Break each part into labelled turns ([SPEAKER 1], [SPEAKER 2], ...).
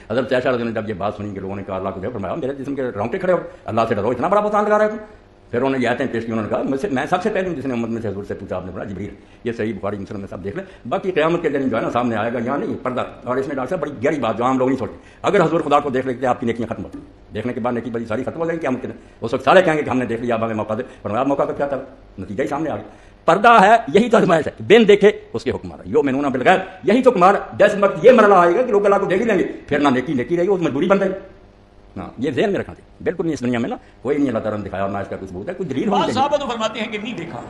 [SPEAKER 1] حضرت عائشہ رضی اللہ عنہا نے جب یہ بات سنی کہ لوگوں نے کہا اللہ کو دیکھو، فرمایا میرے جسم کے رونگٹے کھڑے ہو، اللہ سے ڈرو، اتنا بڑا بہتان لگا رہے تم. پھر انہوں نے یہ آیتیں پیش کی، انہوں نے کہا میں سب سے پہلے ہوں جس نے امت میں سے حضور سے پوچھا، آپ نے بولا جبریل. یہ صحیح بخاری مسلم میں سب دیکھ لیں. باقی قیامت کے دن جو ہے نا سامنے آئے گا، یہاں نہیں پردہ. اور اس میں ڈاکٹر صاحب بڑی گہری بات جو عام لوگ نہیں سوچتے، اگر حضور خدا کو دیکھ لیتے آپ کی نیکیاں ختم ہوتی، دیکھنے کے بعد نیکی بڑی ساری ختم ہو جائیں گی قیامت کے دن. اس وقت سارے کہیں گے کہ ہم نے دیکھ لیا، اب ہمیں موقع دے. فرمایا موقع کا کیا تھا، نتیجہ ہی سامنے آ گیا. پردہ ہے، یہی تو آزمائش ہے، بن دیکھے اس کے حکم آ رہا ہے. یؤمنون بالغیب، یہی تو کمار. جس وقت یہ مرحلہ آئے گا کہ لوگ اللہ کو دیکھ ہی لیں گے، پھر نہ نیکی رہے گی، اس مجبوری بن رہی ہے. ہاں یہ ذہن میں رکھنا چاہیے. بالکل نہیں، اس دنیا میں نا کوئی نہیں اللہ تعالیٰ نے دکھایا اور نہ اس کا کوئی ثبوت ہے، کوئی دلیل ہونی چاہیے.
[SPEAKER 2] صحابہ تو فرماتے ہیں کہ نہیں دیکھا،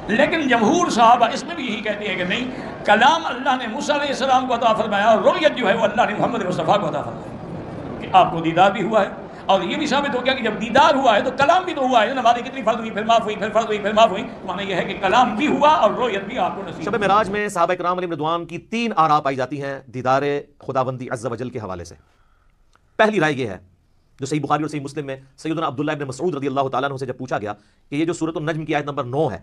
[SPEAKER 2] لیکن جمہور صحابہ اس میں بھی یہی کہتے ہیں کہ نہیں، کلام اللہ نے موسیٰ علیہ السلام کو عطا فرمایا اور رؤیت جو ہے وہ اللہ نے محمد مصطفیٰ کو عطا فرمایا کہ آپ کو دیدار بھی ہوا ہے. اور یہ بھی ثابت ہو گیا کہ جب دیدار ہوا ہے تو کلام بھی تو ہوا ہے. نمازیں کتنی فرض ہوئی، پھر معاف ہوئی، پھر فرض ہوئی، پھر معاف ہوئی. معنی یہ ہے کہ کلام بھی ہوا اور رؤیت بھی آپ کو نصیب.
[SPEAKER 3] شب معراج میں صحابہ کرام علیہم رضوان کی 3 آراء پائی جاتی ہیں دیدار خداوندی عز و جل کے حوالے سے. پہلی رائے یہ ہے جو صحیح بخاری اور صحیح مسلم میں سیدنا عبداللہ ابن مسعود رضی اللہ تعالیٰ عنہ سے جب پوچھا گیا کہ یہ جو سورۃ النجم کی آیت نمبر 9 ہے،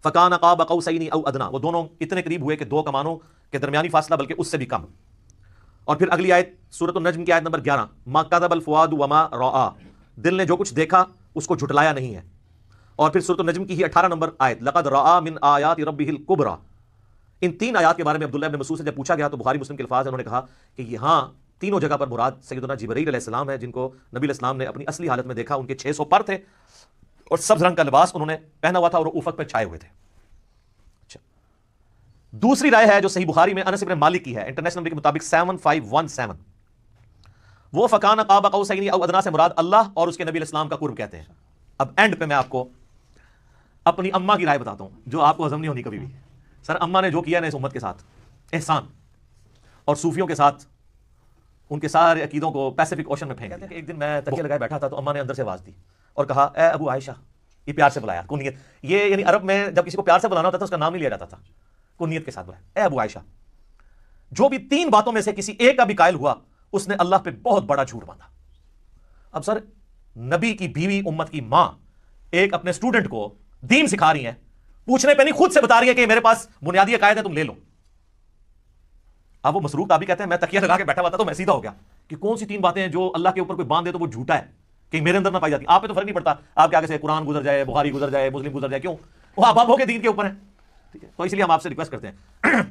[SPEAKER 3] فَكَانَ قَابَ قَوْسَيْنِ أَوْ أَدْنَىٰ، وہ دونوں اتنے قریب ہوئے کہ 2 کمانوں کے درمیانی فاصلہ بلکہ اس سے بھی کم. اور پھر اگلی آیت سورۃ النجم کی آیت نمبر 11، مَا كَذَبَ الْفُؤَادُ وَمَا رَأَىٰ، دل نے جو کچھ دیکھا اس کو جھٹلایا نہیں ہے. اور پھر سورۃ النجم کی ہی 18 نمبر آیت، لَقَدْ رَأَىٰ مِنْ آيَاتِ رَبِّهِ الْكُبْرَىٰ. ان 3 آیات کے بارے میں عبداللہ ابن مسعود سے جب پوچھا گیا تو بخاری مسلم کے الفاظ ہیں، انہوں نے کہا کہ یہاں تینوں جگہ پر مراد سیدنا جبرائیل علیہ السلام ہے، جن کو نبی علیہ السلام نے اپنی اصلی حالت میں دیکھا. ان کے 600 پر تھے اور سبز رنگ کا لباس انہوں نے پہنا ہوا تھا اور افق پہ چھائے ہوئے تھے. اچھا، دوسری رائے ہے جو صحیح بخاری میں انس بن مالک کی ہے، انٹرنیشنل نمبر کے مطابق 7517، وہ فکان قاب قوسین او ادنیٰ سے مراد اللہ اور اس کے نبی علیہ السلام کا قرب کہتے ہیں. اب اینڈ پہ میں آپ کو اپنی اماں کی رائے بتاتا ہوں جو آپ کو ہضم نہیں ہونی کبھی بھی. سر اماں نے جو کیا نا اس امت کے ساتھ احسان، اور صوفیوں کے ساتھ ان کے سارے عقیدوں کو پیسیفک اوشن میں پھینک دیا. ایک دن میں تکیہ لگائے بیٹھا تھا تو اماں نے اندر سے آواز دی اور کہا اے ابو عائشہ. یہ پیار سے بلایا کنیت، یہ یعنی عرب میں جب کسی کو پیار سے بلانا ہوتا تھا اس کا نام نہیں لیا جاتا تھا، کنیت کے ساتھ بلایا اے ابو عائشہ. جو بھی 3 باتوں میں سے کسی ایک کا بھی قائل ہوا اس نے اللہ پہ بہت بڑا جھوٹ باندھا. اب سر نبی کی بیوی امت کی ماں ایک اپنے اسٹوڈنٹ کو دین سکھا رہی ہیں، پوچھنے پہ نہیں خود سے بتا رہی ہے کہ میرے پاس بنیادی عقائد ہے تم لے لو. اب وہ مسروق تابعی کہتے ہیں میں تکیہ لگا کے بیٹھا ہوا تھا تو میں سیدھا ہو گیا کہ کون سی 3 باتیں ہیں جو اللہ کے اوپر کوئی باندھ دے تو وہ جھوٹا ہے کہ میرے اندر نہ پائی جاتی. آپ پہ تو فرق نہیں پڑتا، آپ کے آگے سے قرآن گزر جائے، بخاری گزر جائے، مسلم گزر جائے، کیوں؟ وہ آپ کے دین کے اوپر ہے. ٹھیک ہے، تو اس لیے ہم آپ سے ریکویسٹ کرتے ہیں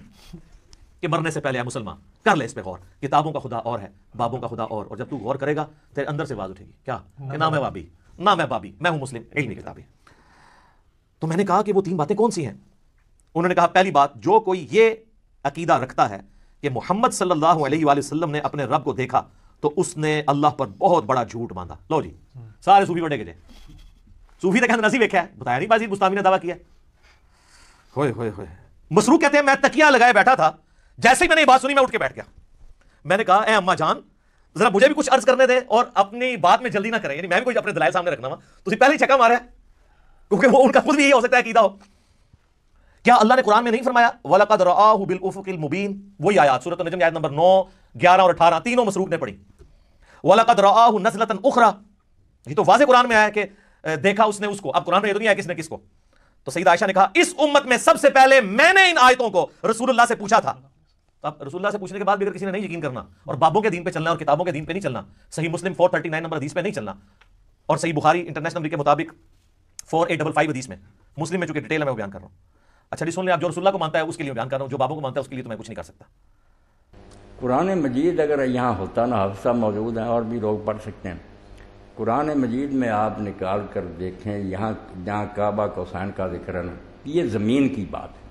[SPEAKER 3] کہ مرنے سے پہلے مسلمان کر لے اس پہ غور. کتابوں کا خدا اور ہے، بابوں کا خدا اور جب تو غور کرے گا تیرے اندر سے آواز اٹھے گی کیا کہ نہ میں بابی، نہ میں بابی، میں ہوں مسلم، علمی کتابیں. تو میں نے کہا کہ وہ 3 باتیں کون سی ہیں؟ انہوں نے کہا پہلی بات، جو کوئی یہ عقیدہ رکھتا ہے کہ محمد صلی اللہ علیہ وآلہ وسلم نے اپنے رب کو دیکھا تو اس نے اللہ پر بہت بڑا جھوٹ باندھا. لو جی سارے صوفی بڑے گئے، صوفی تو کہتے نصیب ویکھا ہے، بتایا نہیں بازی بستامی نے دعویٰ کیا. ہوئے ہوئے ہوئے. مسروق کہتے ہیں میں تکیہ لگائے بیٹھا تھا، جیسے ہی میں نے یہ بات سنی میں اٹھ کے بیٹھ گیا. میں نے کہا اے اماں جان ذرا مجھے بھی کچھ عرض کرنے دے اور اپنی بات میں جلدی نہ کریں، یعنی میں بھی کوئی اپنے دلائل سامنے رکھنا وا تو پہلے ہی چھکا مارا ہے، کیونکہ وہ ان کا خود بھی یہی ہو سکتا ہے عقیدہ ہو. کیا اللہ نے قرآن میں نہیں فرمایا وَلَقَدْ رَآهُ بِالْأُفُقِ الْمُبِينِ؟ وہی آیات سورۃ النجم آیت نمبر 9، 11 اور 18 تینوں مسروق نے پڑھی. وَلَقَدْ رَآهُ نَزْلَةً أُخْرَىٰ، یہ تو واضح قرآن میں آیا کہ دیکھا اس نے اس کو. اب قرآن میں یہ تو نہیں آیا کس نے کس کو. تو سیدہ عائشہ نے کہا اس امت میں سب سے پہلے میں نے ان آیتوں کو رسول اللہ سے پوچھا تھا. اب رسول اللہ سے پوچھنے کے بعد بھی اگر کسی نے نہیں یقین کرنا اور بابوں کے دین پہ چلنا اور کتابوں کے دین پہ نہیں چلنا، صحیح مسلم 439 نمبر حدیث پہ نہیں چلنا، اور صحیح بخاری انٹرنیشنل نمبر کے مطابق 4855 حدیث میں، مسلم میں چونکہ ڈیٹیل ہے میں وہ بیان کر رہا ہوں. اچھا جی سن لیں، آپ جو رسول اللہ کو مانتا ہے اس کے لیے بیان کر رہا ہوں، جو بابوں کو مانتا ہے اس کے لیے تو میں کچھ نہیں کر سکتا.
[SPEAKER 1] قرآن مجید اگر یہاں ہوتا نا، حافظ صاحب موجود ہیں اور بھی لوگ پڑھ سکتے ہیں. قرآن مجید میں آپ نکال کر دیکھیں، یہاں جہاں کعبہ کوسین کا ذکر ہے نا، یہ زمین کی بات ہے.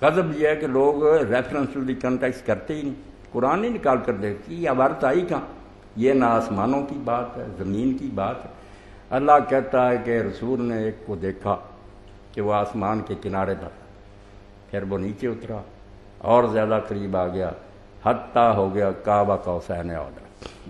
[SPEAKER 1] غضب یہ ہے کہ لوگ ریفرنس ٹو دی کنٹیکسٹ کرتے ہی نہیں، قرآن نہیں نکال کر دیکھتی. یہ عبارت آئی کہاں؟ یہ نہ آسمانوں کی بات ہے، زمین کی بات ہے. اللہ کہتا ہے کہ رسول نے ایک کو دیکھا کہ وہ آسمان کے کنارے پر، پھر وہ نیچے اترا اور زیادہ قریب آ گیا، حتیٰ ہو گیا کعبہ قوسین اعودا.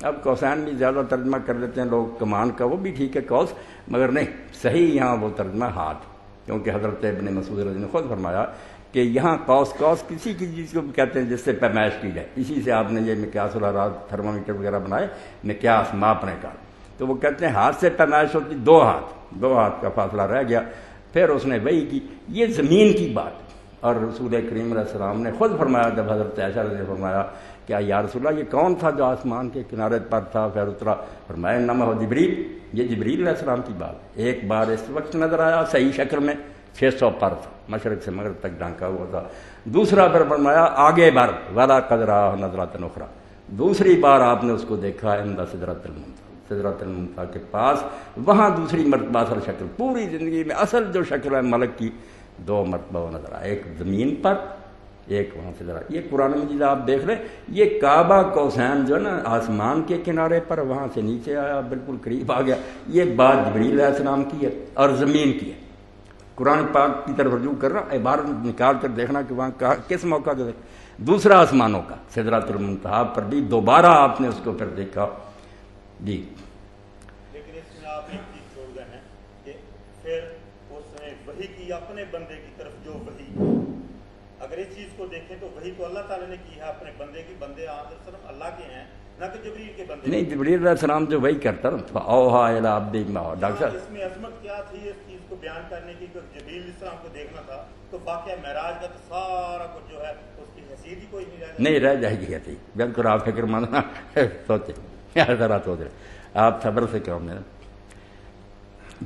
[SPEAKER 1] اب قوسین بھی زیادہ ترجمہ کر لیتے ہیں لوگ، کمان کا، وہ بھی ٹھیک ہے قوس، مگر نہیں صحیح یہاں وہ ترجمہ ہاتھ، کیونکہ حضرت ابن مسعود رضی اللہ عنہ نے خود فرمایا کہ یہاں قوس کسی کی چیز کو بھی کہتے ہیں جس سے پیمائش کی جائے. اسی سے آپ نے یہ مقیاس الحرارت تھرمامیٹر وغیرہ بنائے، مقیاس ماپنے کا. تو وہ کہتے ہیں ہاتھ سے پیمائش ہوتی 2 ہاتھ کا فاصلہ رہ گیا. پھر اس نے وہی کی. یہ زمین کی بات. اور رسول کریم علیہ السلام نے خود فرمایا، جب حضرت عائشہ نے فرمایا کہ یا رسول اللہ یہ کون تھا جو آسمان کے کنارے پر تھا پھر اترا؟ فرمایا انما هو جبریل، یہ جبریل علیہ السلام کی بات۔ ایک بار اس وقت نظر آیا صحیح شکل میں 600 پر تھا، مشرق سے مغرب تک ڈھانکا ہوا تھا۔ دوسرا پھر فرمایا آگے بڑھ ولا قد رآہ نظرۃ اخری، دوسری بار آپ نے اس کو دیکھا عند سدرۃ المنتہی، سدرۃ المنتہی کے پاس، وہاں دوسری مرتبہ اصل شکل، پوری زندگی میں اصل جو شکل ہے ملک کی 2 مرتبہ وہ نظر آیا، ایک زمین پر ایک وہاں سے ذرا۔ یہ قرآن مجید آپ دیکھ لیں، یہ کعبہ قوسین جو ہے نا آسمان کے کنارے پر، وہاں سے نیچے آیا بالکل قریب آ گیا، یہ بات جبریل علیہ السلام کی ہے اور زمین کی ہے۔ قرآن پاک کی طرف رجوع کر رہا، عبارت نکال کر دیکھنا کہ وہاں کس موقع کا دوسرا آسمانوں کا سدرۃ المنتہی پر بھی دوبارہ آپ نے اس کو پھر دیکھا جی۔
[SPEAKER 4] لیکن اس میں آپ ایک چیز چھوڑ گئے ہیں کہ پھر اس نے وحی کی اپنے بندے کی طرف، جو وحی، اگر اس چیز کو دیکھیں تو وحی تو اللہ تعالیٰ نے کی ہے اپنے بندے کی، بندے صرف اللہ کے ہیں نہ کہ جبریل کے بندے
[SPEAKER 1] نہیں، جبریل علیہ السلام جو وہی کرتا نا اوحا الی عبدی ما اوحا۔ ڈاکٹر صاحب
[SPEAKER 4] اس میں عظمت کیا تھی اس چیز کو بیان کرنے کی کہ جبریل علیہ السلام کو دیکھنا تھا، تو واقعہ معراج کا تو سارا کچھ جو ہے اس کی حیثیت ہی کوئی نہیں
[SPEAKER 1] رہ جائے گی ایسی۔ بالکل آپ فکر مند سوچیں ذرا سوچ رہے آپ صبر سے کہو میرا،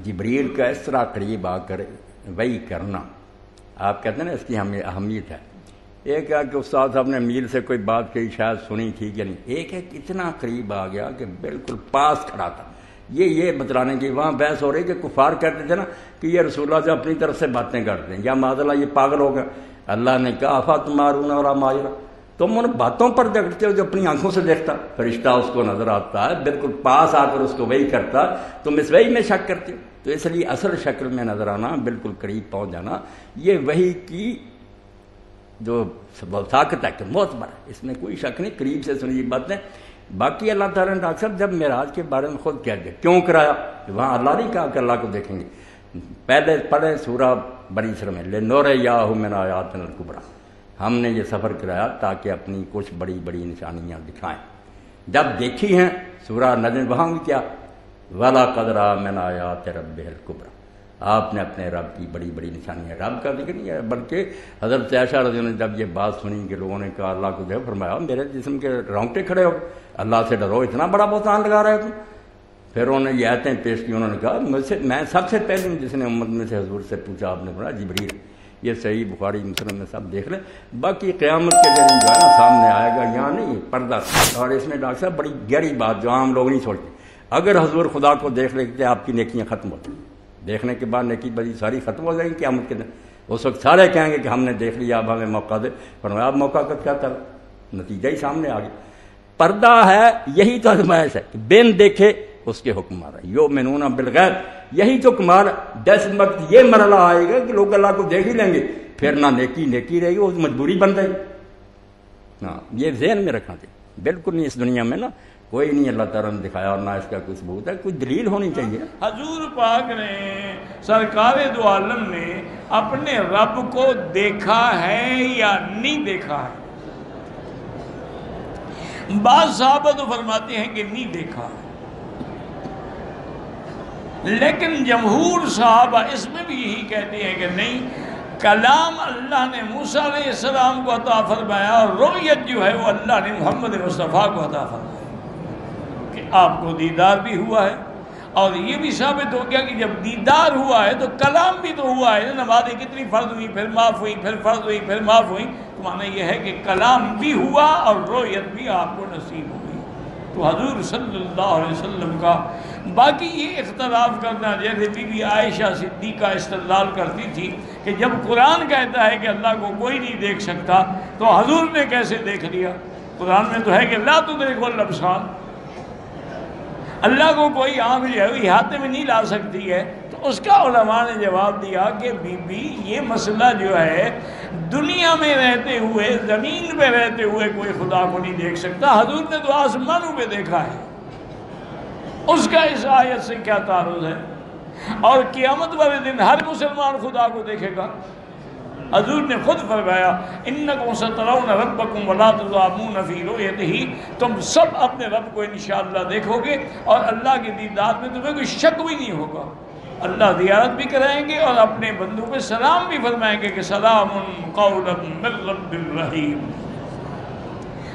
[SPEAKER 1] جبریل کا اس طرح قریب آ کر وہی کرنا، آپ کہتے ہیں نا اس کی اہمیت ہے۔ ایک ہے کہ استاد صاحب نے میل سے کوئی بات کہی، شاید سنی تھی کہ نہیں، ایک ہے کہ اتنا قریب آ گیا کہ بالکل پاس کھڑا تھا۔ یہ بتلانے کی وہاں بحث ہو رہی کہ کفار کہتے تھے نا کہ یہ رسول اللہ سے اپنی طرف سے باتیں کرتے ہیں، یا معاذ اللہ یہ پاگل ہو گئے۔ اللہ نے کہا افاتمارون ولا ماجرا، تم ان باتوں پر جھگڑتے ہو جو اپنی آنکھوں سے دیکھتا، فرشتہ اس کو نظر آتا ہے بالکل پاس آ کر اس کو وہی کرتا، تم اس وہی میں شک کرتے ہو۔ تو اس لیے اصل شکل میں نظر آنا، بالکل قریب پہنچ جانا، یہ وہی کی جو طاقت ہے کہ معتبر ہے، اس میں کوئی شک نہیں، قریب سے سنی باتیں۔ باقی اللہ تعالیٰ نے ڈاکٹر صاحب جب معراج کے بارے میں خود کہہ دیا، کیوں کرایا؟ وہاں اللہ نہیں کہا کہ اللہ کو دیکھیں گے۔ پہلے پڑھے سورہ بنی اسرائیل میں لنریہ من آیاتنا الکبریٰ، ہم نے یہ سفر کرایا تاکہ اپنی کچھ بڑی بڑی نشانیاں دکھائیں۔ جب دیکھی ہیں سورہ نجم، وہاں بھی کیا وَلَقَدْ رَأَىٰ مِنْ آیَاتِ رَبِّهِ الْكُبْرىٰ، آپ نے اپنے رب کی بڑی بڑی نشانیاں، رب کا ذکر نہیں ہے بلکہ حضرت عائشہ رضی اللہ عنہ نے جب یہ بات سنی کہ لوگوں نے کہا اللہ کو جو فرمایا میرے جسم کے رونگٹے کھڑے ہو، اللہ سے ڈرو، اتنا بڑا بہتان لگا رہے تم۔ پھر انہوں نے یہ آیتیں پیش کی، انہوں نے کہا میں سب سے پہلے جس نے امت میں سے حضور سے پوچھا، آپ نے پڑھا جبریل۔ یہ صحیح بخاری مسلم میں سب دیکھ لیں، باقی قیامت کے دن جو ہے نا سامنے آئے گا، یہاں نہیں پردہ۔ اور اس میں ڈاکٹر صاحب بڑی گہری بات جو عام لوگ نہیں سوچتے، اگر حضور خدا کو دیکھ لیتے آپ کی نیکیاں ختم ہوتی، دیکھنے کے بعد نیکی بدی ساری ختم ہو جائیں گی قیامت کے دن۔ اس وقت سارے کہیں گے کہ ہم نے دیکھ لیا، اب ہمیں موقع دے۔ فرمایا اب موقع کا کیا تھا، نتیجہ ہی سامنے آ گیا۔ پردہ ہے، یہی تو آزمائش ہے کہ بن دیکھے اس کے حکم آ رہا ہے، یؤمنون بالغیب، یہی تو کمال ہے۔ جس وقت یہ مرحلہ آئے گا کہ لوگ اللہ کو دیکھ ہی لیں گے، پھر نہ نیکی رہے گی، وہ مجبوری بن رہے گی۔ ہاں یہ ذہن میں رکھنا چاہیے، بالکل نہیں اس دنیا میں نا کوئی نہیں اللہ تعالیٰ نے دکھایا اور نہ اس کا کوئی ثبوت ہے، کوئی دلیل ہونی چاہیے۔
[SPEAKER 2] حضور پاک نے، سرکار دو عالم نے اپنے رب کو دیکھا ہے یا نہیں دیکھا ہے؟ بعض صحابہ تو فرماتے ہیں کہ نہیں دیکھا، لیکن جمہور صحابہ اس میں بھی یہی کہتے ہیں کہ نہیں، کلام اللہ نے موسیٰ علیہ السلام کو عطا فرمایا، اور رؤیت جو ہے وہ اللہ نے محمد مصطفیٰ کو عطا فرمایا، کہ آپ کو دیدار بھی ہوا ہے، اور یہ بھی ثابت ہو گیا کہ جب دیدار ہوا ہے تو کلام بھی تو ہوا ہے۔ نمازیں کتنی فرض ہوئی، پھر معاف ہوئی، پھر فرض ہوئی، پھر معاف ہوئی، تو معنی یہ ہے کہ کلام بھی ہوا اور رؤیت بھی آپ کو نصیب ہوئی۔ تو حضور صلی اللہ علیہ وسلم کا باقی یہ اختلاف کرنا، جیسے بی بی عائشہ صدیقہ استدلال کرتی تھی کہ جب قرآن کہتا ہے کہ اللہ کو کوئی نہیں دیکھ سکتا تو حضور نے کیسے دیکھ لیا؟ قرآن میں تو ہے کہ لا تدرکہ الابصار، اللہ کو کوئی آنکھ جو ہے وہ احاطے میں نہیں لا سکتی ہے۔ تو اس کا علماء نے جواب دیا کہ بی بی یہ مسئلہ جو ہے دنیا میں رہتے ہوئے، زمین پہ رہتے ہوئے کوئی خدا کو نہیں دیکھ سکتا، حضور نے تو آسمانوں پہ دیکھا ہے، اس کا اس آیت سے کیا تعارض ہے؟ اور قیامت والے دن ہر مسلمان خدا کو دیکھے گا۔ حضور نے خود فرمایا انکم سترون ربکم ولا تضامون فی رؤیتہ، تم سب اپنے رب کو انشاءاللہ دیکھو گے اور اللہ کے دیدار میں تمہیں کوئی شک بھی نہیں ہوگا۔ اللہ زیارت بھی کرائیں گے اور اپنے بندوں پہ سلام بھی فرمائیں گے کہ سلام قولا من رب الرحیم۔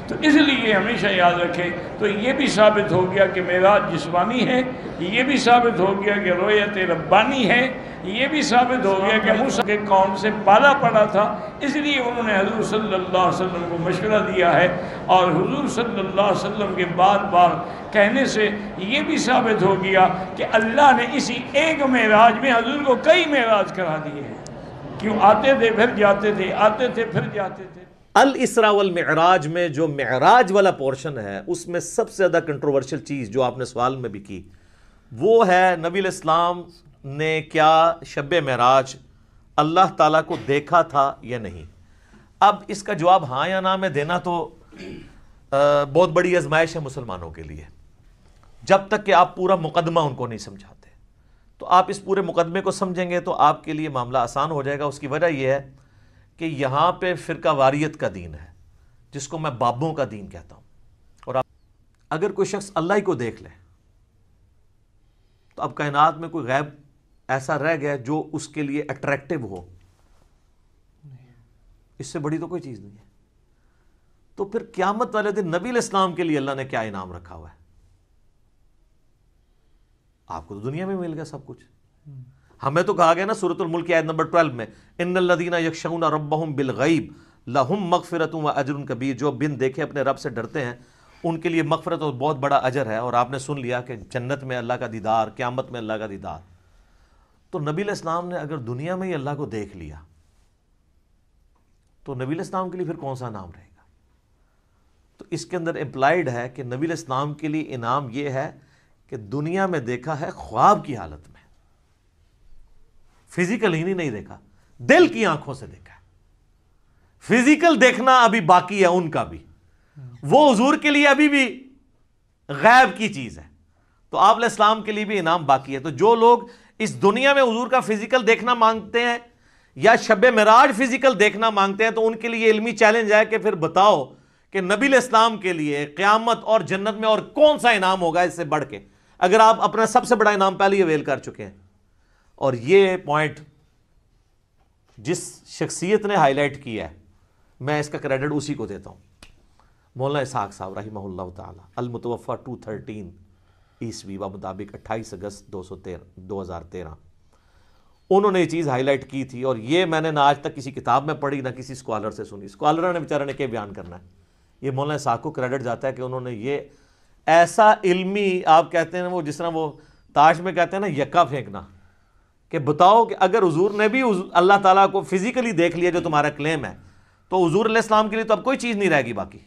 [SPEAKER 2] تو اس لیے ہمیشہ یاد رکھیں۔ تو یہ بھی ثابت ہو گیا کہ معراج جسمانی ہے، یہ بھی ثابت ہو گیا کہ رؤیت ربانی ہے، یہ بھی ثابت ہو گیا کہ موسیٰ کے قوم سے پالا پڑا تھا، اس لیے انہوں نے حضور صلی اللہ علیہ وسلم کو مشورہ دیا ہے، اور حضور صلی اللہ علیہ وسلم کے بار بار کہنے سے یہ بھی ثابت ہو گیا کہ اللہ نے اسی ایک معراج میں حضور کو کئی معراج کرا دیے ہیں۔ کیوں؟ آتے تھے پھر جاتے تھے، آتے تھے پھر جاتے تھے۔
[SPEAKER 3] الاسراء والمعراج میں جو معراج والا پورشن ہے، اس میں سب سے زیادہ کنٹروورشل چیز جو آپ نے سوال میں بھی کی، وہ ہے نبی علیہ السلام نے کیا شب معراج اللہ تعالیٰ کو دیکھا تھا یا نہیں۔ اب اس کا جواب ہاں یا نہ میں دینا تو بہت بڑی آزمائش ہے مسلمانوں کے لیے، جب تک کہ آپ پورا مقدمہ ان کو نہیں سمجھاتے۔ تو آپ اس پورے مقدمے کو سمجھیں گے تو آپ کے لیے معاملہ آسان ہو جائے گا۔ اس کی وجہ یہ ہے کہ یہاں پہ فرقہ واریت کا دین ہے، جس کو میں بابوں کا دین کہتا ہوں۔ اور اگر کوئی شخص اللہ ہی کو دیکھ لے تو اب کائنات میں کوئی غیب ایسا رہ گیا جو اس کے لیے اٹریکٹیو ہو؟ اس سے بڑی تو کوئی چیز نہیں ہے۔ تو پھر قیامت والے دن نبی علیہ السلام کے لیے اللہ نے کیا انعام رکھا ہوا ہے؟ آپ کو تو دنیا میں مل گیا سب کچھ۔ ہمیں تو کہا گیا نا سورۃ الملک کی آیت نمبر 12 میں، ان الذین یخشون ربہم بالغیب لہم مغفرۃ و اجر کبیر، جو بن دیکھے اپنے رب سے ڈرتے ہیں ان کے لیے مغفرت اور بہت بڑا اجر ہے۔ اور آپ نے سن لیا کہ جنت میں اللہ کا دیدار، قیامت میں اللہ کا دیدار۔ تو نبی علیہ السلام نے اگر دنیا میں ہی اللہ کو دیکھ لیا تو نبی علیہ السلام کے لیے پھر کون سا انعام رہے گا؟ تو اس کے اندر امپلائڈ ہے کہ نبی علیہ السلام کے لیے انعام یہ ہے کہ دنیا میں دیکھا ہے خواب کی حالت میں، فزیکل ہی نہیں دیکھا، دل کی آنکھوں سے دیکھا ہے۔ فزیکل دیکھنا ابھی باقی ہے ان کا بھی، وہ حضور کے لیے ابھی بھی غیب کی چیز ہے۔ تو آپ علیہ السلام کے لیے بھی انعام باقی ہے۔ تو جو لوگ اس دنیا میں حضور کا فزیکل دیکھنا مانگتے ہیں یا شب معراج فزیکل دیکھنا مانگتے ہیں، تو ان کے لیے علمی چیلنج ہے کہ پھر بتاؤ کہ نبی علیہ السلام کے لیے قیامت اور جنت میں اور کون سا انعام ہوگا اس سے بڑھ کے، اگر آپ اپنا سب سے بڑا انعام پہلے ہی اویل کر چکے ہیں۔ اور یہ پوائنٹ جس شخصیت نے ہائی لائٹ کیا ہے، میں اس کا کریڈٹ اسی کو دیتا ہوں، مولانا اسحاق صاحب رحمہ اللہ تعالی، المتوفی 213 عیسوی مطابق 28 اگست 2013۔ انہوں نے یہ چیز ہائی لائٹ کی تھی، اور یہ میں نے نہ آج تک کسی کتاب میں پڑھی نہ کسی اسکالر سے سنی۔ اسکالر نے بیچارے نے کیا بیان کرنا ہے؟ یہ مولانا اسحاق کو کریڈٹ جاتا ہے کہ انہوں نے یہ ایسا علمی، آپ کہتے ہیں وہ جس طرح وہ تاش میں کہتے ہیں نا یکا پھینکنا، کہ بتاؤ کہ اگر حضور نے بھی اللہ تعالیٰ کو فزیکلی دیکھ لیا جو تمہارا کلیم ہے، تو حضور علیہ السلام کے لیے تو اب کوئی چیز نہیں رہے گی باقی۔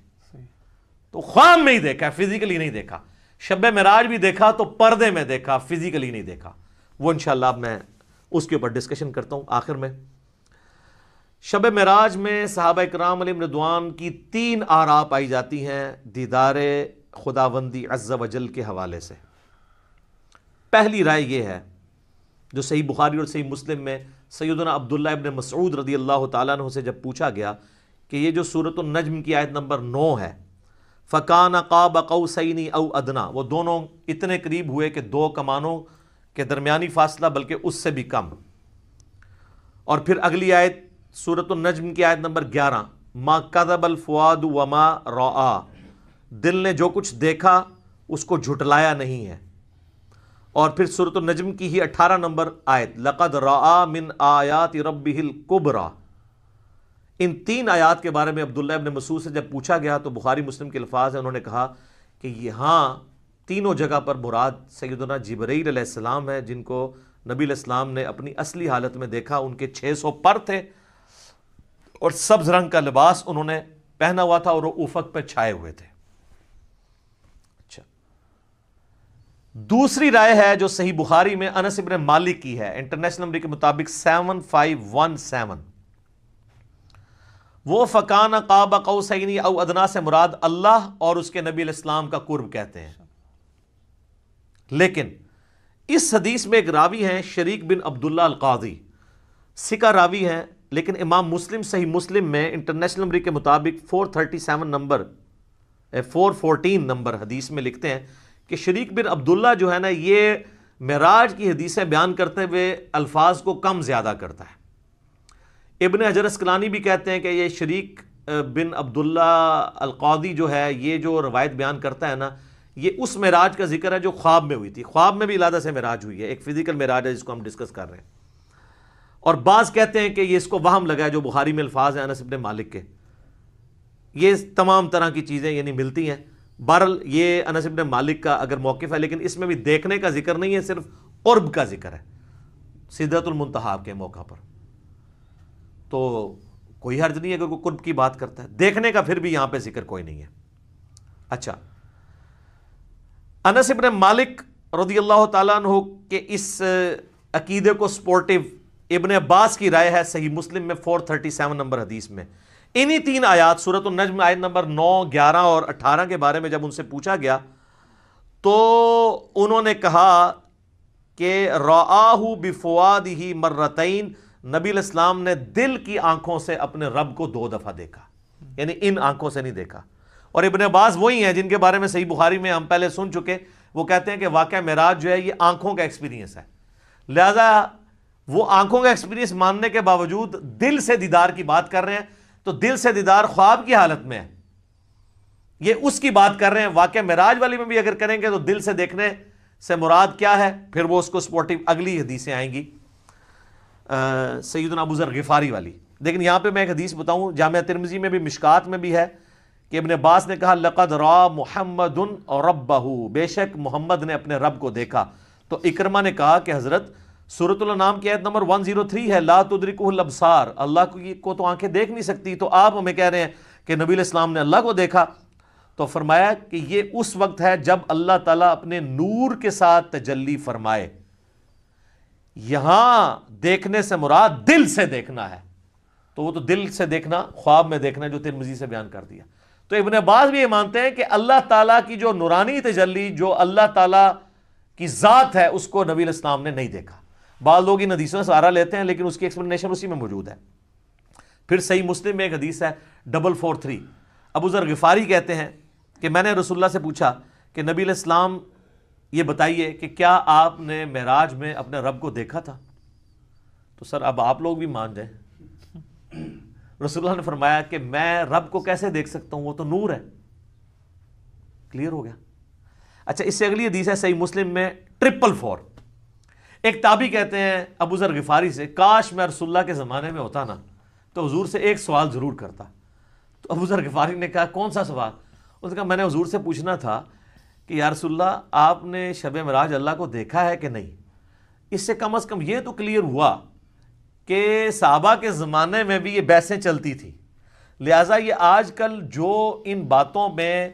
[SPEAKER 3] تو خواب میں ہی دیکھا، فزیکلی نہیں دیکھا۔ شب معراج بھی دیکھا تو پردے میں دیکھا، فزیکلی نہیں دیکھا۔ وہ انشاءاللہ اب میں اس کے اوپر ڈسکشن کرتا ہوں آخر میں۔ شب معراج میں صحابہ اکرام علیہم رضوان کی 3 آراء پائی جاتی ہیں دیدار خداوندی عز و جل کے حوالے سے۔ پہلی رائے یہ ہے جو صحیح بخاری اور صحیح مسلم میں سیدنا عبداللہ ابن مسعود رضی اللہ تعالیٰ عنہ سے جب پوچھا گیا کہ یہ جو سورۃ النجم کی آیت نمبر 9 ہے، فَكَانَ قَابَ قَوْسَيْنِ أَوْ أَدْنَىٰ، وہ دونوں اتنے قریب ہوئے کہ 2 کمانوں کے درمیانی فاصلہ بلکہ اس سے بھی کم۔ اور پھر اگلی آیت سورۃ النجم کی آیت نمبر 11، مَا كَذَبَ الْفُؤَادُ وَمَا رَأَىٰ، دل نے جو کچھ دیکھا اس کو جھٹلایا نہیں ہے۔ اور پھر سورۃ النجم کی ہی 18 نمبر آیت، لَقَدْ رَأَىٰ مِنْ آیَاتِ رَبِّهِ الْكُبْرَىٰ۔ ان 3 آیات کے بارے میں عبداللہ ابن مسعود سے جب پوچھا گیا تو بخاری مسلم کے الفاظ ہیں، انہوں نے کہا کہ یہاں تینوں جگہ پر مراد سیدنا جبرائیل علیہ السلام ہے، جن کو نبی علیہ السلام نے اپنی اصلی حالت میں دیکھا۔ ان کے 600 پر تھے اور سبز رنگ کا لباس انہوں نے پہنا ہوا تھا اور وہ افق پہ چھائے ہوئے تھے۔ اچھا، دوسری رائے ہے جو صحیح بخاری میں انس ابن مالک کی ہے، انٹرنیشنل نمبر کے مطابق 7517، وہ فَكَانَ قَابَ قَوْسَيْنِ أَوْ أَدْنَىٰ سے مراد اللہ اور اس کے نبی علیہ السلام کا قرب کہتے ہیں۔ لیکن اس حدیث میں ایک راوی ہیں شریک بن عبداللہ القاضی، ثقہ راوی ہیں، لیکن امام مسلم صحیح مسلم میں انٹرنیشنل نمبر کے مطابق 414 نمبر حدیث میں لکھتے ہیں کہ شریک بن عبداللہ جو ہے نا، یہ معراج کی حدیثیں بیان کرتے ہوئے الفاظ کو کم زیادہ کرتا ہے۔ ابن حجر اسقلانی بھی کہتے ہیں کہ یہ شریک بن عبداللہ القاضی جو ہے، یہ جو روایت بیان کرتا ہے نا، یہ اس معراج کا ذکر ہے جو خواب میں ہوئی تھی۔ خواب میں بھی علیحدہ سے معراج ہوئی ہے، ایک فزیکل معراج ہے جس کو ہم ڈسکس کر رہے ہیں۔ اور بعض کہتے ہیں کہ یہ اس کو وہم لگا ہے، جو بخاری میں الفاظ ہیں انس بن مالک کے، یہ تمام طرح کی چیزیں یعنی ملتی ہیں۔ بہرحال یہ انس بن مالک کا اگر موقف ہے، لیکن اس میں بھی دیکھنے کا ذکر نہیں ہے، صرف قرب کا ذکر ہے سدرۃ المنتہا کے موقع پر۔ تو کوئی حرج نہیں ہے اگر کوئی قرب کی بات کرتا ہے، دیکھنے کا پھر بھی یہاں پہ ذکر کوئی نہیں ہے۔ اچھا، انس بن مالک رضی اللہ تعالیٰ عنہ کے اس عقیدے کو سپورٹیو ابن عباس کی رائے ہے صحیح مسلم میں 437 نمبر حدیث میں۔ انہی 3 آیات سورۃ النجم آیت نمبر 9، 11 اور 18 کے بارے میں جب ان سے پوچھا گیا تو انہوں نے کہا کہ رآہ بفؤادہ مرتین، نبی علیہ السلام نے دل کی آنکھوں سے اپنے رب کو 2 دفعہ دیکھا، یعنی ان آنکھوں سے نہیں دیکھا۔ اور ابن عباس وہی ہیں جن کے بارے میں صحیح بخاری میں ہم پہلے سن چکے، وہ کہتے ہیں کہ واقعہ معراج جو ہے یہ آنکھوں کا ایکسپیرینس ہے، لہذا وہ آنکھوں کا ایکسپیرینس ماننے کے باوجود دل سے دیدار کی بات کر رہے ہیں، تو دل سے دیدار خواب کی حالت میں ہے، یہ اس کی بات کر رہے ہیں۔ واقعہ معراج والی میں بھی اگر کریں گے تو دل سے دیکھنے سے مراد کیا ہے، پھر وہ اس کو سپورٹیو اگلی حدیثیں آئیں گی سیدنا ابو ذر غفاری والی۔ لیکن یہاں پہ میں ایک حدیث بتاؤں، جامعہ ترمذی میں بھی مشکات میں بھی ہے کہ ابن عباس نے کہا لقد را محمد ربہ، بے شک محمد نے اپنے رب کو دیکھا۔ تو اکرمہ نے کہا کہ حضرت سورۃ الانعام کی آیت نمبر 103 ہے لا تدرکہ الابصار، اللہ کو تو آنکھیں دیکھ نہیں سکتی، تو آپ ہمیں کہہ رہے ہیں کہ نبی علیہ السلام نے اللہ کو دیکھا۔ تو فرمایا کہ یہ اس وقت ہے جب اللہ تعالیٰ اپنے نور کے ساتھ تجلی فرمائے، یہاں دیکھنے سے مراد دل سے دیکھنا ہے، تو وہ تو دل سے دیکھنا خواب میں دیکھنا جو ترمذی سے بیان کر دیا۔ تو ابن عباس بھی یہ مانتے ہیں کہ اللہ تعالیٰ کی جو نورانی تجلی، جو اللہ تعالیٰ کی ذات ہے، اس کو نبی علیہ السلام نے نہیں دیکھا۔ بعض لوگ ان حدیثوں سے سہارا لیتے ہیں لیکن اس کی ایکسپلینیشن اسی میں موجود ہے۔ پھر صحیح مسلم میں ایک حدیث ہے 443، ابو ذر غفاری کہتے ہیں کہ میں نے رسول اللہ سے پوچھا کہ نبی علیہ السلام یہ بتائیے کہ کیا آپ نے معراج میں اپنے رب کو دیکھا تھا؟ تو سر اب آپ لوگ بھی مان جائیں۔ رسول اللہ نے فرمایا کہ میں رب کو کیسے دیکھ سکتا ہوں، وہ تو نور ہے۔ کلیئر ہو گیا؟ اچھا، اس سے اگلی حدیث ہے صحیح مسلم میں 444۔ ایک تابعی کہتے ہیں ابو ذر غفاری سے، کاش میں رسول اللہ کے زمانے میں ہوتا نا تو حضور سے ایک سوال ضرور کرتا۔ تو ابو ذر غفاری نے کہا کون سا سوال؟ اس نے کہا میں نے حضور سے پوچھنا تھا کہ یا رسول اللہ آپ نے شب معراج اللہ کو دیکھا ہے کہ نہیں؟ اس سے کم از کم یہ تو کلیئر ہوا کہ صحابہ کے زمانے میں بھی یہ بحثیں چلتی تھی، لہٰذا یہ آج کل جو ان باتوں میں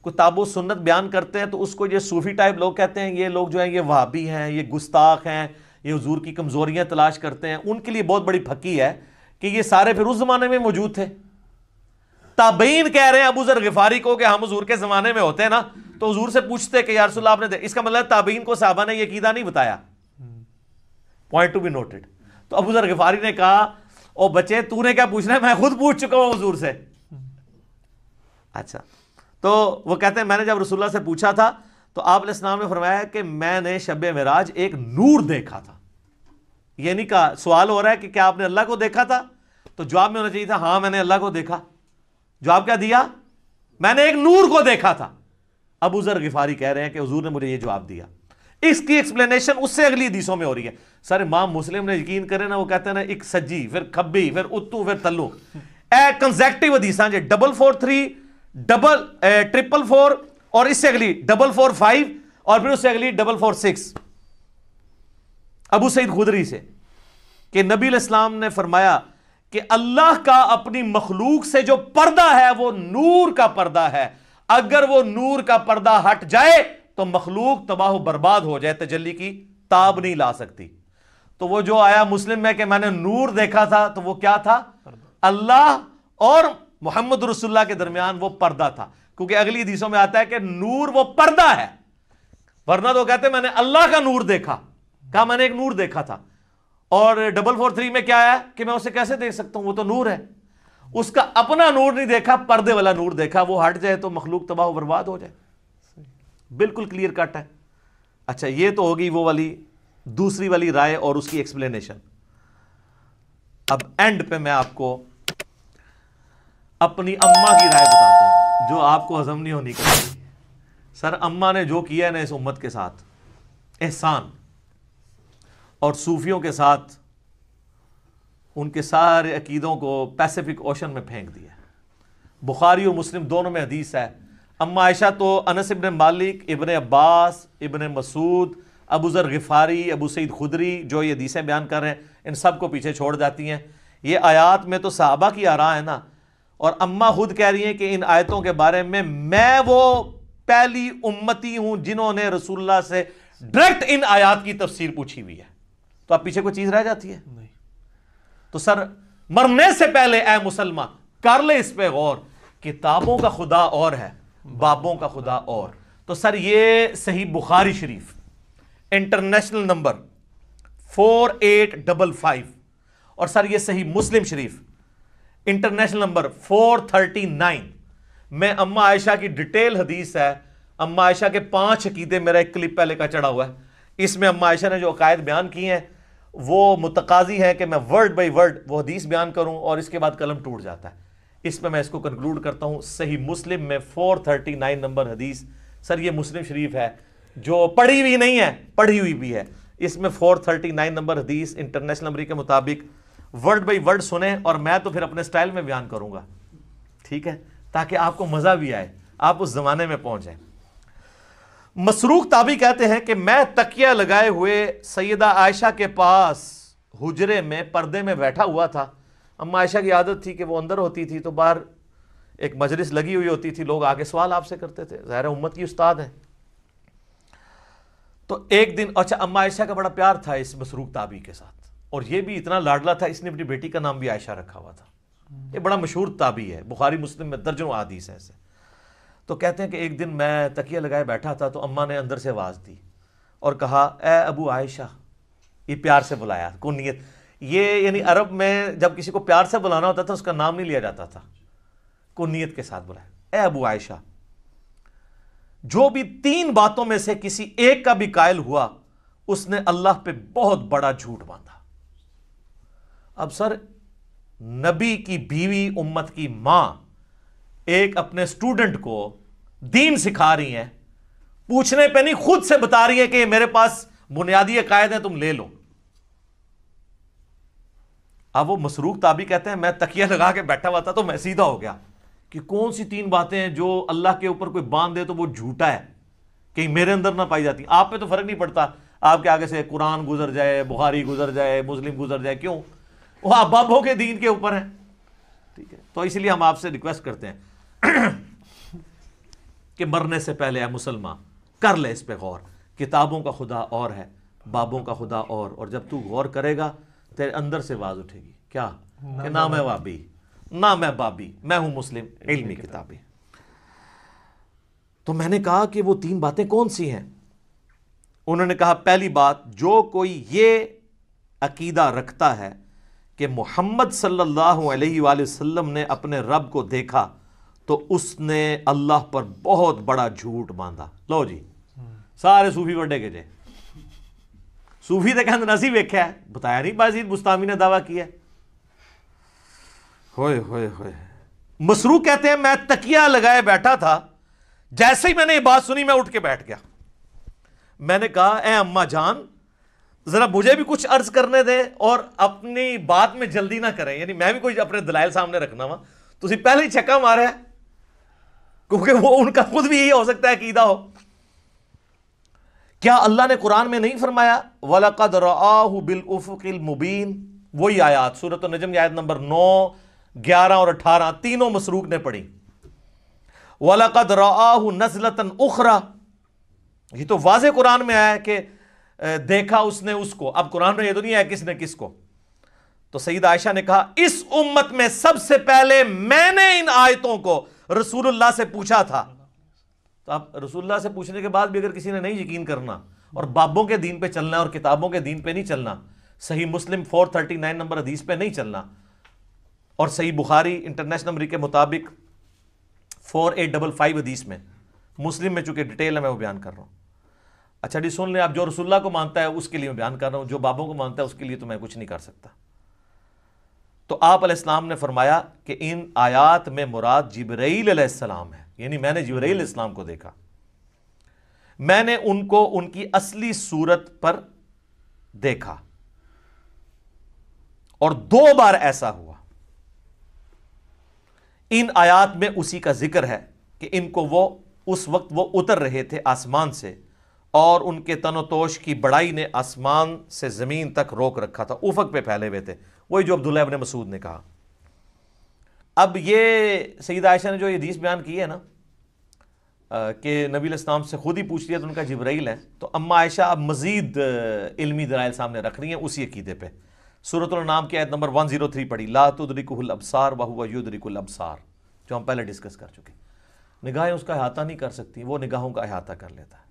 [SPEAKER 3] کتاب و سنت بیان کرتے ہیں تو اس کو یہ صوفی ٹائپ لوگ کہتے ہیں، یہ لوگ جو ہیں یہ وہابی ہیں، یہ گستاخ ہیں، یہ حضور کی کمزوریاں تلاش کرتے ہیں، ان کے لیے بہت بڑی پھکی ہے کہ یہ سارے پھر اس زمانے میں موجود تھے۔ تابعین کہہ رہے ہیں ابو ذر غفاری کو کہ ہم حضور کے زمانے میں ہوتے ہیں نا تو حضور سے پوچھتے کہ یا رسول اللہ آپ نے اس کا مطلب تابعین کو صحابہ نے یہ عقیدہ نہیں بتایا۔ Point to be noted. تو ابو ذر غفاری نے کہا او بچے تو نے کیا پوچھنا ہے، میں خود پوچھ چکا ہوں حضور سے۔ اچھا، تو وہ کہتے ہیں میں نے جب رسول اللہ سے پوچھا تھا تو آپ علیہ السلام نے فرمایا کہ میں نے شب معراج ایک نور دیکھا تھا۔ یہ نہیں کہا، سوال ہو رہا ہے کہ کیا آپ نے اللہ کو دیکھا تھا، تو جواب میں ہونا چاہیے تھا ہاں میں نے اللہ کو دیکھا۔ جواب کیا دیا؟ میں نے ایک نور کو دیکھا تھا۔ ابو ذر غفاری کہہ رہے ہیں کہ حضور نے مجھے یہ جواب دیا۔ اس کی ایکسپلینیشن اس سے اگلی حدیثوں میں ہو رہی ہے۔ سر امام مسلم نے یقین کرے نا، وہ کہتے ہیں نا ایک سجی پھر کھبی پھر اتو پھر تلو، کنزیکٹیو حدیثاں جی 443 444 اور اس سے اگلی 445 اور پھر اس سے اگلی 446 ابو سعید خدری سے کہ نبی علیہ السلام نے فرمایا کہ اللہ کا اپنی مخلوق سے جو پردہ ہے وہ نور کا پردہ ہے، اگر وہ نور کا پردہ ہٹ جائے تو مخلوق تباہ و برباد ہو جائے، تجلی کی تاب نہیں لا سکتی۔ تو وہ جو آیا مسلم میں کہ میں نے نور دیکھا تھا، تو وہ کیا تھا؟ اللہ اور محمد رسول اللہ کے درمیان وہ پردہ تھا، کیونکہ اگلی حدیثوں میں آتا ہے کہ نور وہ پردہ ہے، ورنہ تو کہتے ہیں میں نے اللہ کا نور دیکھا، کہا میں نے ایک نور دیکھا تھا۔ اور 443 میں کیا ہے کہ میں اسے کیسے دیکھ سکتا ہوں، وہ تو نور ہے۔ اس کا اپنا نور نہیں دیکھا، پردے والا نور دیکھا، وہ ہٹ جائے تو مخلوق تباہ و برباد ہو جائے۔ بالکل کلیئر کٹ ہے۔ اچھا یہ تو ہوگی وہ والی دوسری والی رائے اور اس کی ایکسپلینیشن. اب اینڈ پہ میں آپ کو اپنی اماں کی رائے بتاتا ہوں جو آپ کو ہضم نہیں ہونی چاہیے. سر اماں نے جو کیا ہے نا اس امت کے ساتھ احسان، اور صوفیوں کے ساتھ ان کے سارے عقیدوں کو پیسیفک اوشن میں پھینک دیا. بخاری و مسلم دونوں میں حدیث ہے. اما عائشہ تو انس ابن مالک، ابن عباس، ابن مسعود، ابو ذر غفاری، ابو سعید خدری جو یہ حدیثیں بیان کر رہے ہیں ان سب کو پیچھے چھوڑ جاتی ہیں. یہ آیات میں تو صحابہ کی آراء ہے نا، اور اماں خود کہہ رہی ہیں کہ ان آیتوں کے بارے میں وہ پہلی امتی ہوں جنہوں نے رسول اللہ سے ڈائریکٹ ان آیات کی تفسیر پوچھی ہوئی ہے. تو اب پیچھے کوئی چیز رہ جاتی ہے؟ نہیں. تو سر مرنے سے پہلے اے مسلمان کر لے اس پہ غور. کتابوں کا خدا اور ہے، بابوں کا خدا اور. تو سر یہ صحیح بخاری شریف انٹرنیشنل نمبر 4855، اور سر یہ صحیح مسلم شریف انٹرنیشنل نمبر 439 میں اما عائشہ کی ڈیٹیل حدیث ہے. اما عائشہ کے 5 عقیدے میرا ایک کلپ پہلے کا چڑھا ہوا ہے. اس میں اما عائشہ نے جو عقائد بیان کی ہیں وہ متقاضی ہے کہ میں ورڈ بائی ورڈ وہ حدیث بیان کروں، اور اس کے بعد قلم ٹوٹ جاتا ہے. اس پہ میں اس کو کنکلوڈ کرتا ہوں. صحیح مسلم میں 439 نمبر حدیث. سر یہ مسلم شریف ہے جو پڑھی ہوئی نہیں ہے، پڑھی ہوئی بھی ہے. اس میں 439 نمبر حدیث انٹرنیشنل نمبر کے مطابق ورڈ بائی ورڈ سنیں، اور میں تو پھر اپنے سٹائل میں بیان کروں گا، ٹھیک ہے، تاکہ آپ کو مزہ بھی آئے، آپ اس زمانے میں پہنچ جائیں. مسروق تابعی کہتے ہیں کہ میں تکیہ لگائے ہوئے سیدہ عائشہ کے پاس حجرے میں پردے میں بیٹھا ہوا تھا. اما عائشہ کی عادت تھی کہ وہ اندر ہوتی تھی تو باہر ایک مجلس لگی ہوئی ہوتی تھی، لوگ آگے سوال آپ سے کرتے تھے، ظاہر امت کی استاد ہیں. تو ایک دن اچھا اما عائشہ کا بڑا پیار تھا اس مسروق تابعی کے ساتھ، اور یہ بھی اتنا لاڈلا تھا اس نے اپنی بیٹی کا نام بھی عائشہ رکھا ہوا تھا. یہ بڑا مشہور تابعی ہے، بخاری مسلم میں درجنوں احادیث ہیں ایسے. تو کہتے ہیں کہ ایک دن میں تکیہ لگائے بیٹھا تھا تو اماں نے اندر سے آواز دی اور کہا اے ابو عائشہ. یہ پیار سے بلایا، کنیت. یہ یعنی عرب میں جب کسی کو پیار سے بلانا ہوتا تھا اس کا نام نہیں لیا جاتا تھا، کنیت کے ساتھ بلایا. اے ابو عائشہ، جو بھی 3 باتوں میں سے کسی ایک کا بھی قائل ہوا اس نے اللہ پہ بہت بڑا جھوٹ باندھا. اب سر نبی کی بیوی، امت کی ماں، ایک اپنے سٹوڈنٹ کو دین سکھا رہی ہیں، پوچھنے پہ نہیں خود سے بتا رہی ہے کہ میرے پاس بنیادی عقائد ہیں، تم لے لو. اب وہ مسروق تابعی کہتے ہیں میں تکیہ لگا کے بیٹھا ہوا تھا تو میں سیدھا ہو گیا کہ کون سی 3 باتیں ہیں جو اللہ کے اوپر کوئی باندھ دے تو وہ جھوٹا ہے، کہیں میرے اندر نہ پائی جاتی. آپ پہ تو فرق نہیں پڑتا، آپ کے آگے سے قرآن گزر جائے، بخاری گزر جائے، مسلم گزر جائے، کیوں؟ وہ آپ بابوں کے دین کے اوپر ہیں، ٹھیک ہے. تو اس لیے ہم آپ سے ریکویسٹ کرتے ہیں کہ مرنے سے پہلے اے مسلمان کر لے اس پہ غور. کتابوں کا خدا اور ہے، بابوں کا خدا اور جب تو غور کرے گا تیرے اندر سے آواز اٹھے گی، کیا کہ نہ میں وابی، نہ میں بابی، میں ہوں مسلم علمی کتابی. تو میں نے کہا کہ وہ 3 باتیں کون سی ہیں؟ انہوں نے کہا پہلی بات، جو کوئی یہ عقیدہ رکھتا ہے کہ محمد صلی اللہ علیہ وآلہ وسلم نے اپنے رب کو دیکھا تو اس نے اللہ پر بہت بڑا جھوٹ باندھا. لو جی سارے صوفی وڈے کے جے صوفی تے کہندے نسی ویکھیا ہے، بتایا نہیں بازید بستامی نے دعویٰ کیا ہے. ہوئے ہوئے ہوئے. مسروق کہتے ہیں میں تکیہ لگائے بیٹھا تھا، جیسے ہی میں نے یہ بات سنی میں اٹھ کے بیٹھ گیا. میں نے کہا اے اماں جان ذرا مجھے بھی کچھ عرض کرنے دیں اور اپنی بات میں جلدی نہ کریں، یعنی میں بھی کوئی اپنے دلائل سامنے رکھنا وا، تسی پہلے ہی چھکا مارے ہے، کیونکہ وہ ان کا خود بھی یہی ہو سکتا ہے عقیدہ ہو. کیا اللہ نے قرآن میں نہیں فرمایا وَلَقَدْ رَآهُ بِالْأُفُقِ الْمُبِينِ؟ وہی آیات سورۃ النجم کی آیت نمبر 9، 11 اور 18 تینوں مسروق نے پڑھی. وَلَقَدْ رَآهُ نَزْلَةً أُخْرَى، یہ تو واضح قرآن میں آیا ہے کہ دیکھا اس نے اس کو. اب قرآن میں یہ تو نہیں ہے کس نے کس کو. تو سیدہ عائشہ نے کہا اس امت میں سب سے پہلے میں نے ان آیتوں کو رسول اللہ سے پوچھا تھا. تو اب رسول اللہ سے پوچھنے کے بعد بھی اگر کسی نے نہیں یقین کرنا اور بابوں کے دین پہ چلنا اور کتابوں کے دین پہ نہیں چلنا، صحیح مسلم 439 نمبر حدیث پہ نہیں چلنا، اور صحیح بخاری انٹرنیشنل نمبر کے مطابق 4855 حدیث میں، مسلم میں چونکہ ڈیٹیل ہے میں وہ بیان کر رہا ہوں. اچھا جی سن لیں آپ، جو رسول اللہ کو مانتا ہے اس کے لیے میں بیان کر رہا ہوں، جو بابوں کو مانتا ہے اس کے لیے تو میں کچھ نہیں کر سکتا۔ تو آپ علیہ السلام نے فرمایا کہ ان آیات میں مراد جبرائیل علیہ السلام ہے، یعنی میں نے جبرائیل علیہ السلام کو دیکھا، میں نے ان کو ان کی اصلی صورت پر دیکھا، اور 2 بار ایسا ہوا۔ ان آیات میں اسی کا ذکر ہے کہ ان کو وہ اس وقت وہ اتر رہے تھے آسمان سے، اور ان کے تن و توش کی بڑائی نے آسمان سے زمین تک روک رکھا تھا، افق پہ پھیلے ہوئے تھے، وہی جو عبداللہ ابن مسعود نے کہا۔ اب یہ سیدہ عائشہ نے جو یہ حدیث بیان کی ہے نا کہ نبی علیہ السلام سے خود ہی پوچھ لیا تو ان کا جبرائیل ہے، تو اما عائشہ اب مزید علمی دلائل سامنے رکھ رہی ہیں اسی عقیدے پہ۔ سورۃ الانعام کی آیت نمبر 103 پڑھی، لا تدرکہ الابصار وہو یدرک الابصار، جو ہم پہلے ڈسکس کر چکے۔ نگاہیں اس کا احاطہ نہیں کر سکتی، وہ نگاہوں کا احاطہ کر لیتا ہے۔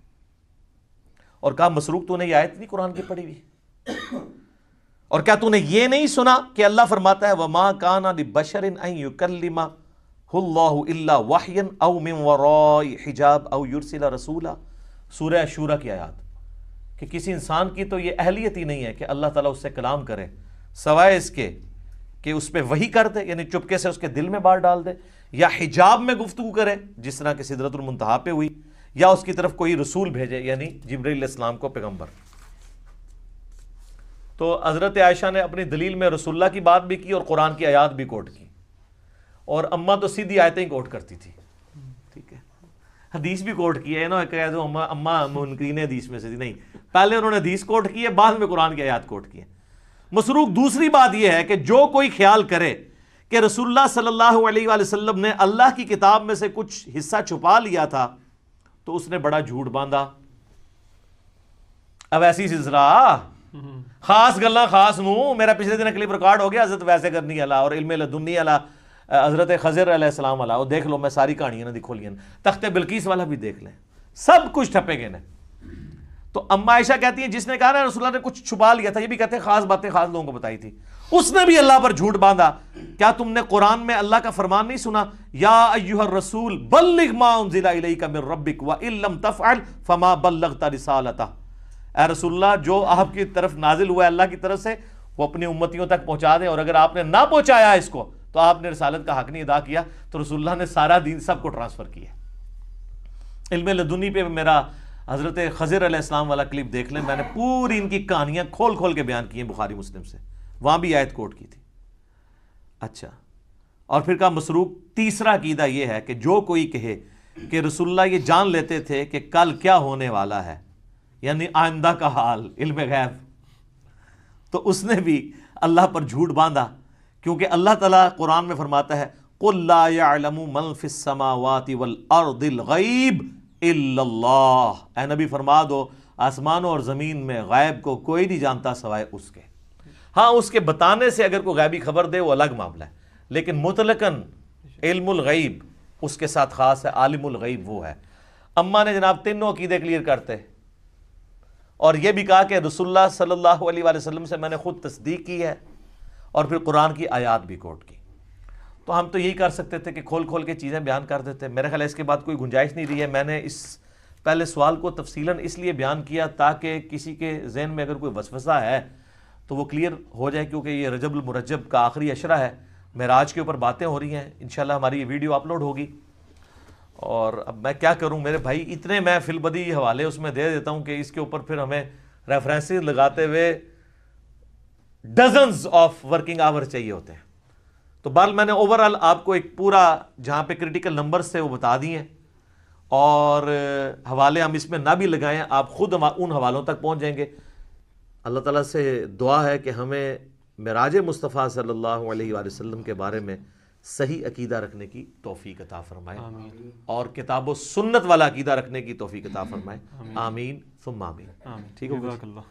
[SPEAKER 3] اور کہا مسروق تو نے یہ آیت نہیں قرآن کی پڑھی ہوئی؟ اور کیا تو نے یہ نہیں سنا کہ اللہ فرماتا ہے وَمَا كَانَ لِبَشَرٍ أَن يُكَلِّمَهُ اللَّهُ إِلَّا وَحْيًا أَوْ مِن وَرَاءِ حِجَابٍ أَوْ يُرْسِلَ رَسُولًا۔ سورہ شورى کی آیات، کہ کسی انسان کی تو یہ اہلیت ہی نہیں ہے کہ اللہ تعالیٰ اس سے کلام کرے سوائے اس کے کہ اس پہ وحی کر دے، یعنی چپکے سے اس کے دل میں بات ڈال دے، یا حجاب میں گفتگو کرے جس طرح کہ سدرۃ المنتہا پہ ہوئی، یا اس کی طرف کوئی رسول بھیجے یعنی جبرائیل علیہ السلام کو پیغمبر۔ تو حضرت عائشہ نے اپنی دلیل میں رسول اللہ کی بات بھی کی اور قرآن کی آیات بھی کوٹ کی، اور اماں تو سیدھی آیتیں ہی کوٹ کرتی تھی، ٹھیک ہے، حدیث بھی کوٹ کی ہے نا، کہہ دو اماں منکرین حدیث میں سے تھی، نہیں، پہلے انہوں نے حدیث کوٹ کی ہے، بعد میں قرآن کی آیات کوٹ کی ہے۔ مسروق دوسری بات یہ ہے کہ جو کوئی خیال کرے کہ رسول اللہ صلی اللہ علیہ وآلہ وسلم نے اللہ کی کتاب میں سے کچھ حصہ چھپا لیا تھا تو اس نے بڑا جھوٹ باندھا۔ اب ایسی سلسلہ خاص گلاں خاص نو، میرا پچھلے دن کلپ ریکارڈ ہو گیا حضرت ویسے کرنی والا اور علم لدنی والا، حضرت خضر علیہ السلام والا، وہ دیکھ لو، میں ساری کہانیاں نہ دکھو لین، تخت بلقیس والا بھی دیکھ لیں، سب کچھ ٹھپے گئے نے۔ تو اما عائشہ کہتی ہیں جس نے کہا نا رسول اللہ نے کچھ چھپا لیا تھا، یہ بھی کہتے ہیں خاص باتیں خاص لوگوں کو بتائی تھی، اس نے بھی اللہ پر جھوٹ باندھا۔ کیا تم نے قرآن میں اللہ کا فرمان نہیں سنا، یا ایھا الرسول بلغ ما انزل الیک من ربک وان لم تفعل فما بلغت رسالتہ، اے رسول اللہ جو آپ کی طرف نازل ہوا ہے اللہ کی طرف سے وہ اپنی امتیوں تک پہنچا دیں، اور اگر آپ نے نہ پہنچایا اس کو تو آپ نے رسالت کا حق نہیں ادا کیا۔ تو رسول اللہ نے سارا دین سب کو ٹرانسفر کیا۔ علم لدنی پہ میرا حضرت خضر علیہ السلام والا کلپ دیکھ لیں، میں نے پوری ان کی کہانیاں کھول کھول کے بیان کی ہیں بخاری مسلم سے، وہاں بھی آیت کوٹ کی تھی۔ اچھا، اور پھر کہا مسروق تیسرا عقیدہ یہ ہے کہ جو کوئی کہے کہ رسول اللہ یہ جان لیتے تھے کہ کل کیا ہونے والا ہے، یعنی آئندہ کا حال، علم غیب، تو اس نے بھی اللہ پر جھوٹ باندھا، کیونکہ اللہ تعالیٰ قرآن میں فرماتا ہے قُلْ لَا يَعْلَمُ مَنْ فِي السَّمَاوَاتِ وَالْأَرْضِ الْغَيْبِ إِلَّا اللَّهُ، اے نبی فرما دو آسمانوں اور زمین میں غیب کو کوئی نہیں جانتا سوائے اس کے۔ ہاں اس کے بتانے سے اگر کوئی غیبی خبر دے وہ الگ معاملہ ہے، لیکن مطلقاً علم الغیب اس کے ساتھ خاص ہے، عالم الغیب وہ ہے۔ اماں نے جناب تینوں عقیدے کلیئر کرتے، اور یہ بھی کہا کہ رسول اللہ صلی اللہ علیہ وآلہ وسلم سے میں نے خود تصدیق کی ہے، اور پھر قرآن کی آیات بھی کوٹ کی۔ تو ہم تو یہی کر سکتے تھے کہ کھول کھول کے چیزیں بیان کر دیتے، میرے خیال ہے اس کے بعد کوئی گنجائش نہیں رہی ہے۔ میں نے اس پہلے سوال کو تفصیلاً اس لیے بیان کیا تاکہ کسی کے ذہن میں اگر کوئی وسوسہ ہے تو وہ کلیئر ہو جائے، کیونکہ یہ رجب المرجب کا آخری عشرہ ہے، معراج کے اوپر باتیں ہو رہی ہیں، انشاءاللہ ہماری یہ ویڈیو اپلوڈ ہوگی۔ اور اب میں کیا کروں میرے بھائی، اتنے میں فی البدی حوالے اس میں دے دیتا ہوں کہ اس کے اوپر پھر ہمیں ریفرنسز لگاتے ہوئے ڈزنز آف ورکنگ آور چاہیے ہوتے ہیں۔ تو بہرحال میں نے اوورآل آپ کو ایک پورا جہاں پہ کریٹیکل نمبرز تھے وہ بتا دیے ہیں، اور حوالے ہم اس میں نہ بھی لگائیں، آپ خود ان حوالوں تک پہنچ جائیں گے۔ اللہ تعالیٰ سے دعا ہے کہ ہمیں معراج مصطفیٰ صلی اللہ علیہ وآلہ وسلم کے بارے میں صحیح عقیدہ رکھنے کی توفیق عطا فرمائے، اور کتاب و سنت والا عقیدہ رکھنے کی توفیق عطا فرمائے، آمین ثم آمین۔ ٹھیک ہوگا؟